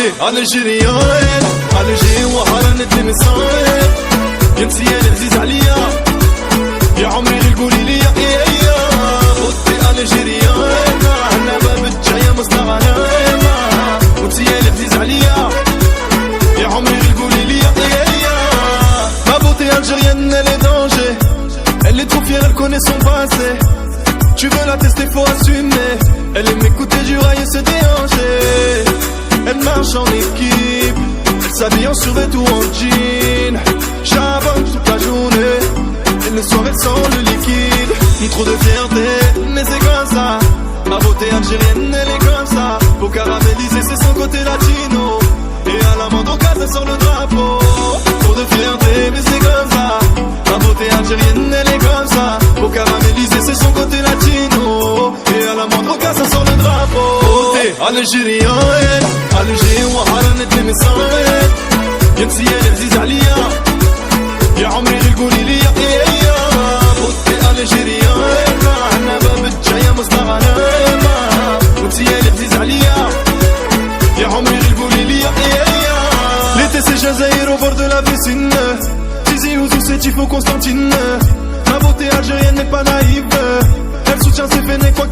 الجيريان الجي وهرنت المصايب انتي يا العزيز عليا يا عمري قولي لي يا بوتي الجيريان انا باب الجايه مصطغنا وانتي يا العزيز عليا يا عمري قولي لي يا ما بوتي algérienne elle est danger elle est trop fière elle connaît son passé tu veux la tester faut assumer elle aime écouter du rail et se déhancher elle marche en équipe elle s'habille en survêt ou en jean charbonne toute la journée et le soir elle sent le liquide ni trop de fierté mais c'est comme ça ma beauté algérienne elle est comme ça faut caraméliser c'est son côté latino et à la moindre occasion elle sort le drapeau trop de fierté mais c'est comme ça ma beauté algérienne elle est comme ça faut caraméliser c'est son côté latino et à la moindre occasion elle sort le drapeau beauté algérienne algérien وهرنت المصايب انتي يا العزيز عليا يا عمري قولي لي يا بوتي الجيريان انا باب الجايه مصطغنا وانتي يا العزيز عليا يا عمري قولي لي يا l'été c'est Jazaïr au bord de la piscine Tizi Ouzou c'est Tifo Constantine ma beauté algérienne n'est pas naïve elle soutient ses vénés quoi